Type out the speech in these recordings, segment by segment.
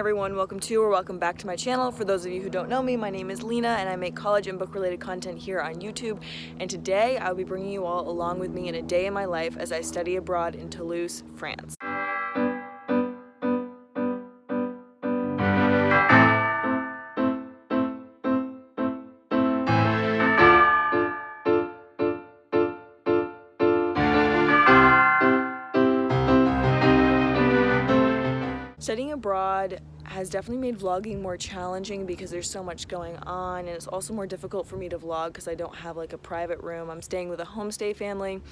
everyone, welcome back to my channel. For those of you who don't know me, my name is Lena and I make college and book related content here on YouTube, and today I'll be bringing you all along with me in a day in my life as I study abroad in Toulouse, France. Studying abroad has definitely made vlogging more challenging because there's so much going on, and it's also more difficult for me to vlog because I don't have like a private room. I'm staying with a homestay family,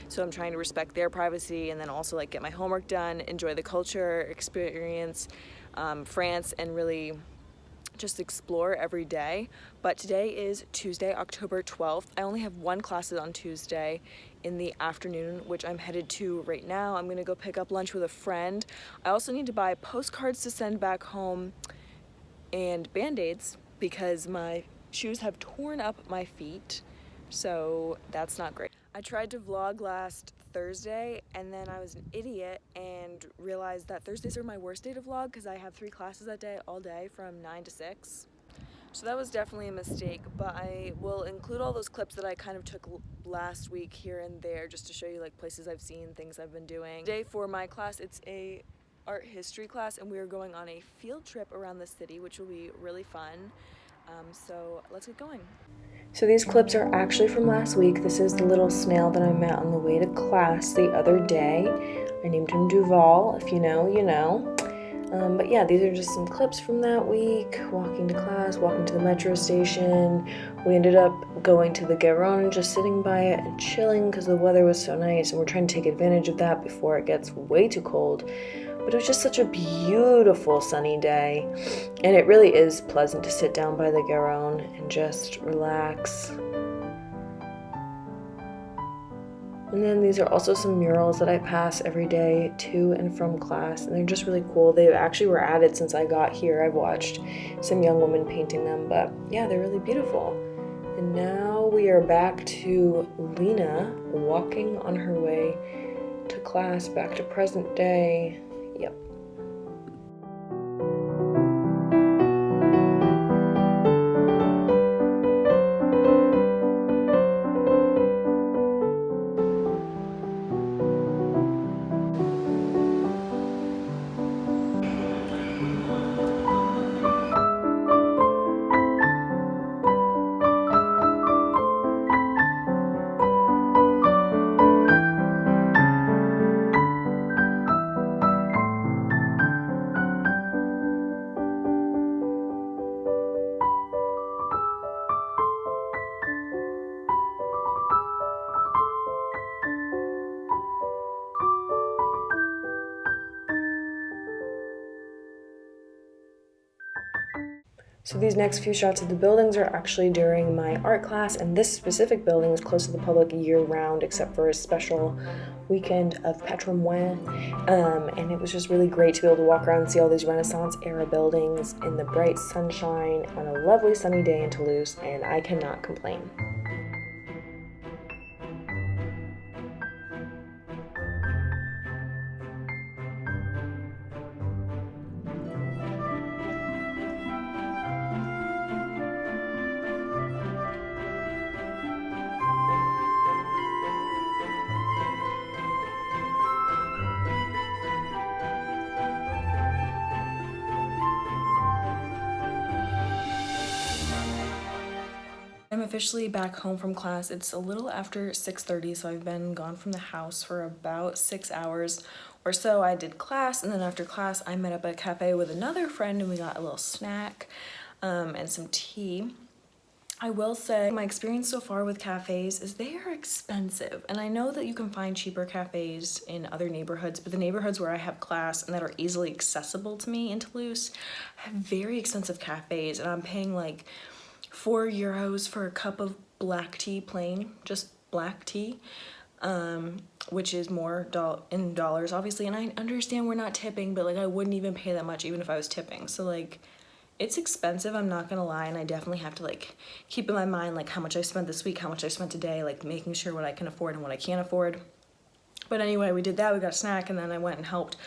so I'm trying to respect their privacy and then also like get my homework done, enjoy the culture, experience France, and really just explore every day. But today is Tuesday, October 12th. I only have one class on Tuesday in the afternoon, which I'm headed to right now. I'm gonna go pick up lunch with a friend. I also need to buy postcards to send back home and band-aids because my shoes have torn up my feet, so that's not great. I tried to vlog last Thursday and then I was an idiot and realized that Thursdays are my worst day to vlog because I have 3 classes that day, all day from 9 to 6. So that was definitely a mistake, but I will include all those clips that I kind of took last week here and there just to show you like places I've seen, things I've been doing. Today for my class, it's a art history class and we are going on a field trip around the city, which will be really fun. So let's get going. So these clips are actually from last week. This is the little snail that I met on the way to class the other day. I named him Duval. If you know, you know. But yeah, these are just some clips from that week. Walking to class, walking to the metro station. We ended up going to the Garonne and just sitting by it and chilling because the weather was so nice, and we're trying to take advantage of that before it gets way too cold. But it was just such a beautiful sunny day, and it really is pleasant to sit down by the Garonne and just relax. And then these are also some murals that I pass every day to and from class, and they're just really cool. They actually were added since I got here. I've watched some young women painting them, but yeah, they're really beautiful. And now we are back to Lena walking on her way to class, back to present day. Yep. So these next few shots of the buildings are actually during my art class, and this specific building is closed to the public year-round except for a special weekend of patrimoine, and it was just really great to be able to walk around and see all these Renaissance-era buildings in the bright sunshine on a lovely sunny day in Toulouse, and I cannot complain. I'm officially back home from class. It's a little after 6:30, so I've been gone from the house for about 6 hours or so. I did class, and then after class I met up at a cafe with another friend and we got a little snack and some tea. I will say my experience so far with cafes is they are expensive, and I know that you can find cheaper cafes in other neighborhoods, but the neighborhoods where I have class and that are easily accessible to me in Toulouse have very expensive cafes, and I'm paying like €4 for a cup of black tea, plain, just black tea, which is more in dollars obviously, and I understand we're not tipping, but like I wouldn't even pay that much even if I was tipping. So like it's expensive, I'm not gonna lie, and I definitely have to like keep in my mind like how much I spent this week, how much I spent today, like making sure what I can afford and what I can't afford. But anyway, we did that, we got a snack, and then I went and helped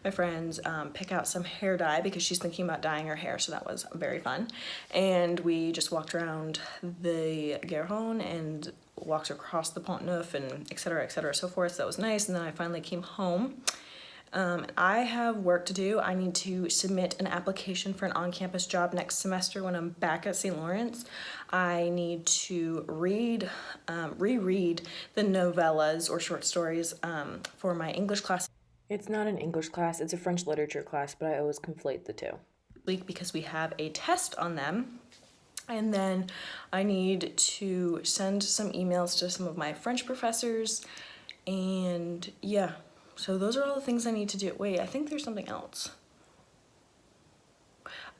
my friends pick out some hair dye because she's thinking about dyeing her hair, so that was very fun. And we just walked around the Garonne and walked across the Pont Neuf and et cetera, so forth. So that was nice. And then I finally came home. I have work to do. I need to submit an application for an on-campus job next semester when I'm back at St. Lawrence. I need to reread the novellas or short stories for my English class. It's not an English class, it's a French literature class, but I always conflate the two. Because we have a test on them. And then I need to send some emails to some of my French professors. And yeah, so those are all the things I need to do. Wait, I think there's something else.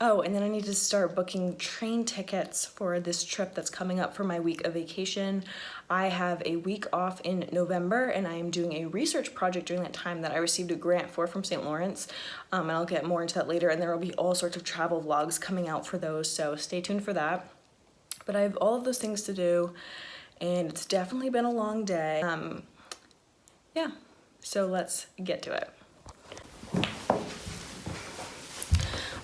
Oh, and then I need to start booking train tickets for this trip that's coming up for my week of vacation. I have a week off in November, and I am doing a research project during that time that I received a grant for from St. Lawrence, and I'll get more into that later, and there will be all sorts of travel vlogs coming out for those, so stay tuned for that. But I have all of those things to do, and it's definitely been a long day. Yeah, so let's get to it.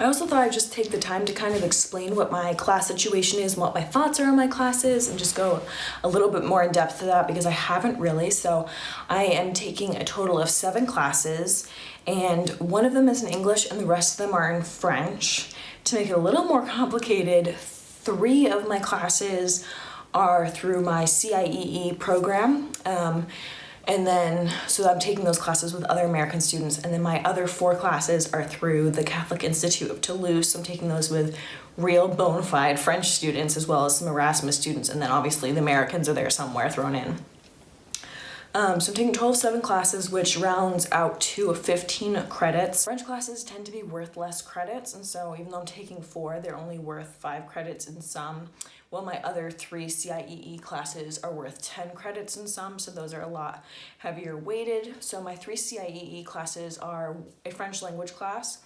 I also thought I'd just take the time to kind of explain what my class situation is and what my thoughts are on my classes and just go a little bit more in depth to that because I haven't really. So I am taking a total of 7 classes, and one of them is in English and the rest of them are in French. To make it a little more complicated, 3 of my classes are through my CIEE program. And then, so I'm taking those classes with other American students, and then my other 4 classes are through the Catholic Institute of Toulouse. So I'm taking those with real bona fide French students as well as some Erasmus students, and then obviously the Americans are there somewhere thrown in. So I'm taking 12 7 classes, which rounds out to 15 credits. French classes tend to be worth less credits, and so even though I'm taking 4, they're only worth 5 credits in some, while my other 3 CIEE classes are worth 10 credits in some, so those are a lot heavier weighted. So my 3 CIEE classes are a French language class,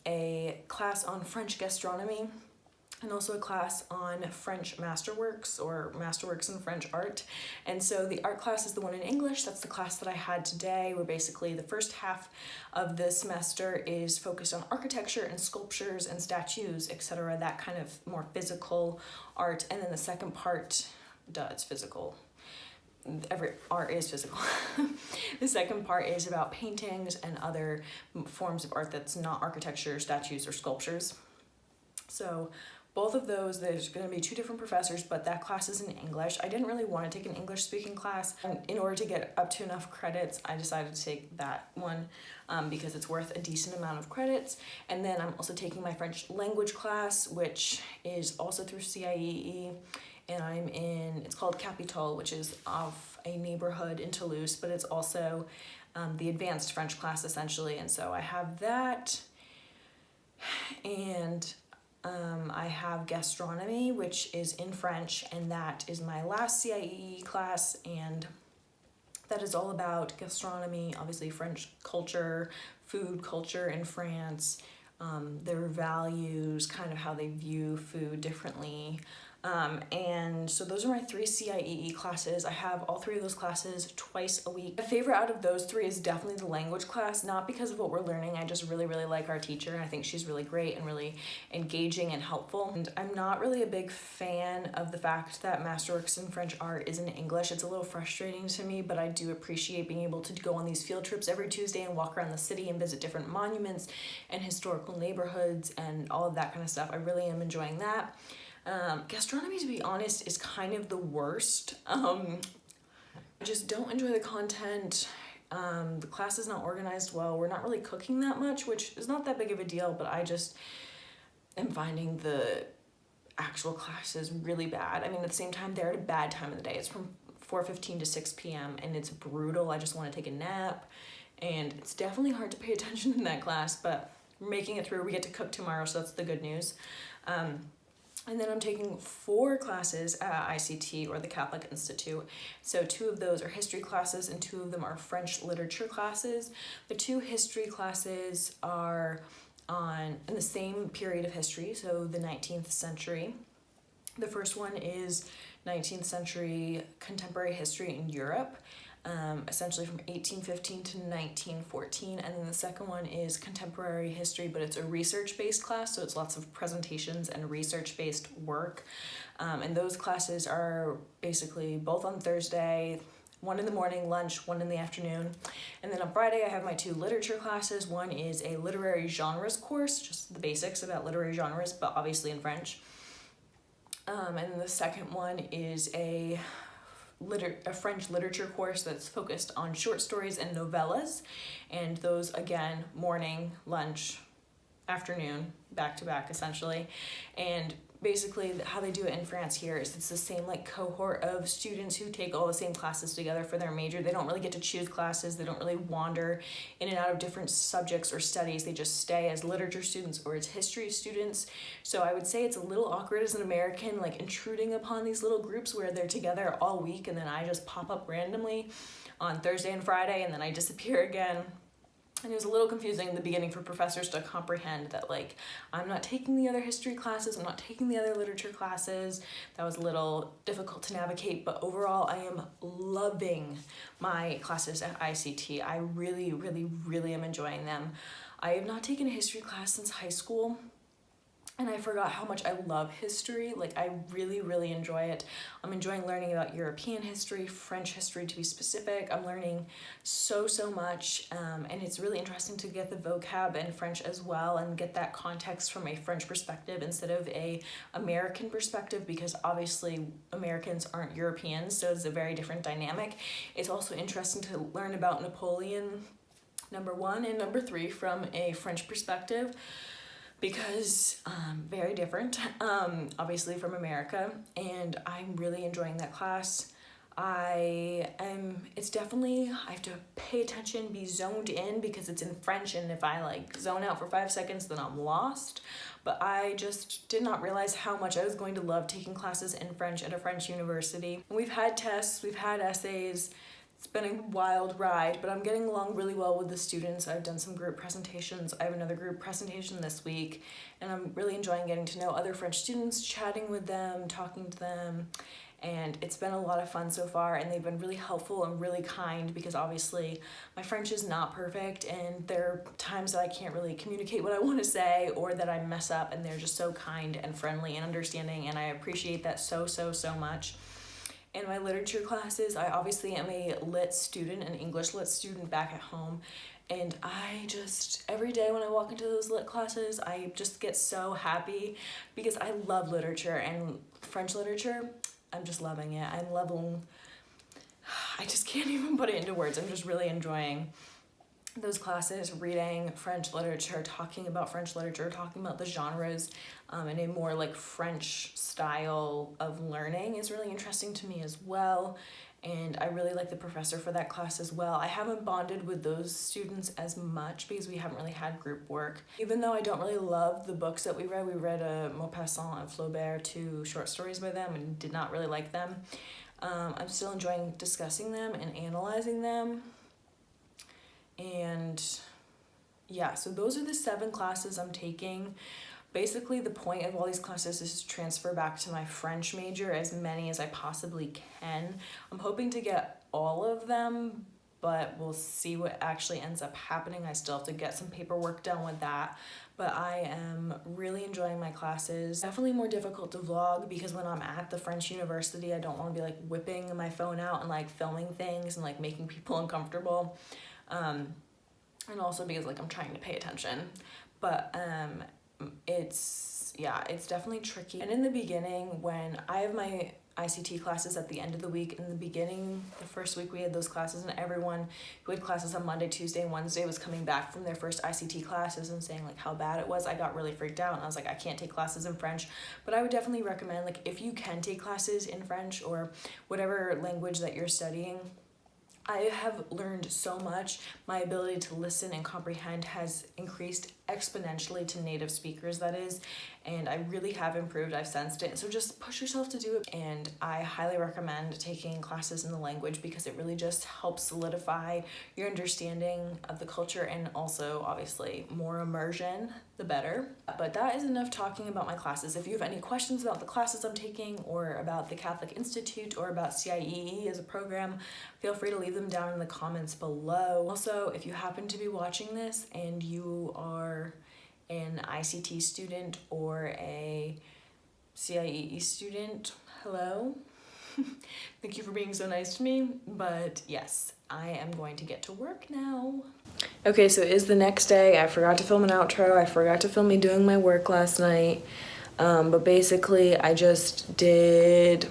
a class on French gastronomy, and also a class on French masterworks or masterworks in French art. And so the art class is the one in English. That's the class that I had today, where basically the first half of the semester is focused on architecture and sculptures and statues, etc., that kind of more physical art. And then the second part, it's physical. Every art is physical. The second part is about paintings and other forms of art that's not architecture, statues, or sculptures. So both of those, there's going to be 2 different professors, but that class is in English. I didn't really want to take an English speaking class, and in order to get up to enough credits, I decided to take that one because it's worth a decent amount of credits. And then I'm also taking my French language class, which is also through CIEE, and I'm in, it's called Capitole, which is off a neighborhood in Toulouse, but it's also the advanced French class essentially. And so I have that, and I have gastronomy, which is in French, and that is my last CIE class, and that is all about gastronomy, obviously French culture, food culture in France, their values, kind of how they view food differently. And so those are my 3 CIEE classes. I have all 3 of those classes twice a week. My favorite out of those 3 is definitely the language class, not because of what we're learning. I just really, really like our teacher, and I think she's really great and really engaging and helpful. And I'm not really a big fan of the fact that Masterworks in French art is in English. It's a little frustrating to me, but I do appreciate being able to go on these field trips every Tuesday and walk around the city and visit different monuments and historical neighborhoods and all of that kind of stuff. I really am enjoying that. Gastronomy, to be honest, is kind of the worst. I just don't enjoy the content. The class is not organized well. We're not really cooking that much, which is not that big of a deal, but I just am finding the actual classes really bad. I mean, at the same time, they're at a bad time of the day. It's from 4:15 to 6 p.m. and it's brutal. I just want to take a nap, and it's definitely hard to pay attention in that class, but we're making it through. We get to cook tomorrow, so that's the good news. And then I'm taking 4 classes at ICT, or the Catholic Institute. So 2 of those are history classes and 2 of them are French literature classes. The 2 history classes are in the same period of history, so the 19th century. The first one is 19th century contemporary history in Europe. essentially from 1815 to 1914. And then the second one is contemporary history, but it's a research-based class, so it's lots of presentations and research-based work. And those classes are basically both on Thursday, one in the morning, lunch, one in the afternoon. And then on Friday, I have my 2 literature classes. One is a literary genres course, just the basics about literary genres, but obviously in French. And the second one is a French literature course that's focused on short stories and novellas. And those, again, morning, lunch, afternoon, back to back essentially. And basically how they do it in France here is it's the same like cohort of students who take all the same classes together for their major. They don't really get to choose classes. They don't really wander in and out of different subjects or studies. They just stay as literature students or as history students. So I would say it's a little awkward as an American, like intruding upon these little groups where they're together all week and then I just pop up randomly on Thursday and Friday and then I disappear again. And it was a little confusing in the beginning for professors to comprehend that, like, I'm not taking the other history classes, I'm not taking the other literature classes. That was a little difficult to navigate, but overall I am loving my classes at ICT. I really, really, really am enjoying them. I have not taken a history class since high school, and I forgot how much I love history. Like, I really, really enjoy it. I'm enjoying learning about European history, French history to be specific. I'm learning so much, and it's really interesting to get the vocab in French as well and get that context from a French perspective instead of a American perspective, because obviously Americans aren't Europeans, so it's a very different dynamic. It's also interesting to learn about Napoleon, number 1, and number 3 from a French perspective, because very different, obviously from America, and I'm really enjoying that class. It's definitely, I have to pay attention, be zoned in, because it's in French, and if I like zone out for 5 seconds, then I'm lost. But I just did not realize how much I was going to love taking classes in French at a French university. We've had tests, we've had essays. It's been a wild ride, but I'm getting along really well with the students. I've done some group presentations. I have another group presentation this week, and I'm really enjoying getting to know other French students, chatting with them, talking to them, and it's been a lot of fun so far, and they've been really helpful and really kind, because obviously my French is not perfect, and there are times that I can't really communicate what I want to say, or that I mess up, and they're just so kind and friendly and understanding, and I appreciate that so much. In my literature classes, I obviously am a lit student, an English lit student back at home, and I just, every day when I walk into those lit classes, I just get so happy, because I love literature, and French literature, I'm just loving it. I just can't even put it into words. I'm just really enjoying those classes, reading French literature, talking about French literature, talking about the genres in a more like French style of learning is really interesting to me as well. And I really like the professor for that class as well. I haven't bonded with those students as much because we haven't really had group work. Even though I don't really love the books that we read Maupassant and Flaubert, 2 short stories by them, and did not really like them. I'm still enjoying discussing them and analyzing them. And yeah, so those are the 7 classes I'm taking. Basically, the point of all these classes is to transfer back to my French major, as many as I possibly can. I'm hoping to get all of them, but we'll see what actually ends up happening. I still have to get some paperwork done with that, but I am really enjoying my classes. Definitely more difficult to vlog, because when I'm at the French university, I don't want to be like whipping my phone out and like filming things and like making people uncomfortable. And also because like I'm trying to pay attention, but it's definitely tricky. And in the beginning, when I have my ICT classes at the end of the week, in the beginning, the first week we had those classes, and everyone who had classes on Monday, Tuesday, and Wednesday was coming back from their first ICT classes and saying like how bad it was. I got really freaked out, and I was like, I can't take classes in French. But I would definitely recommend, like, if you can take classes in French or whatever language that you're studying, I have learned so much. My ability to listen and comprehend has increased exponentially to native speakers, that is, and I really have improved. I've sensed it. So just push yourself to do it, and I highly recommend taking classes in the language because it really just helps solidify your understanding of the culture, and also obviously more immersion the better. But that is enough talking about my classes. If you have any questions about the classes I'm taking, or about the Catholic Institute, or about CIEE as a program, feel free to leave them down in the comments below. Also, if you happen to be watching this and you are an ICT student or a CIEE student, hello. Thank you for being so nice to me, but yes, I am going to get to work now. Okay, so it is the next day. I forgot to film an outro. I forgot to film me doing my work last night, but basically I just did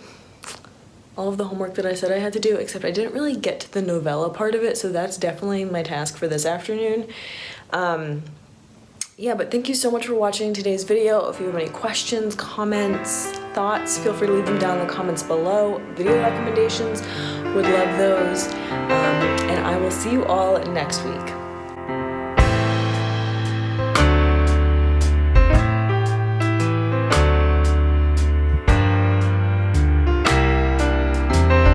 all of the homework that I said I had to do, except I didn't really get to the novella part of it, so that's definitely my task for this afternoon. Yeah, but thank you so much for watching today's video. If you have any questions, comments, thoughts, feel free to leave them down in the comments below. Video recommendations, would love those. And I will see you all next week.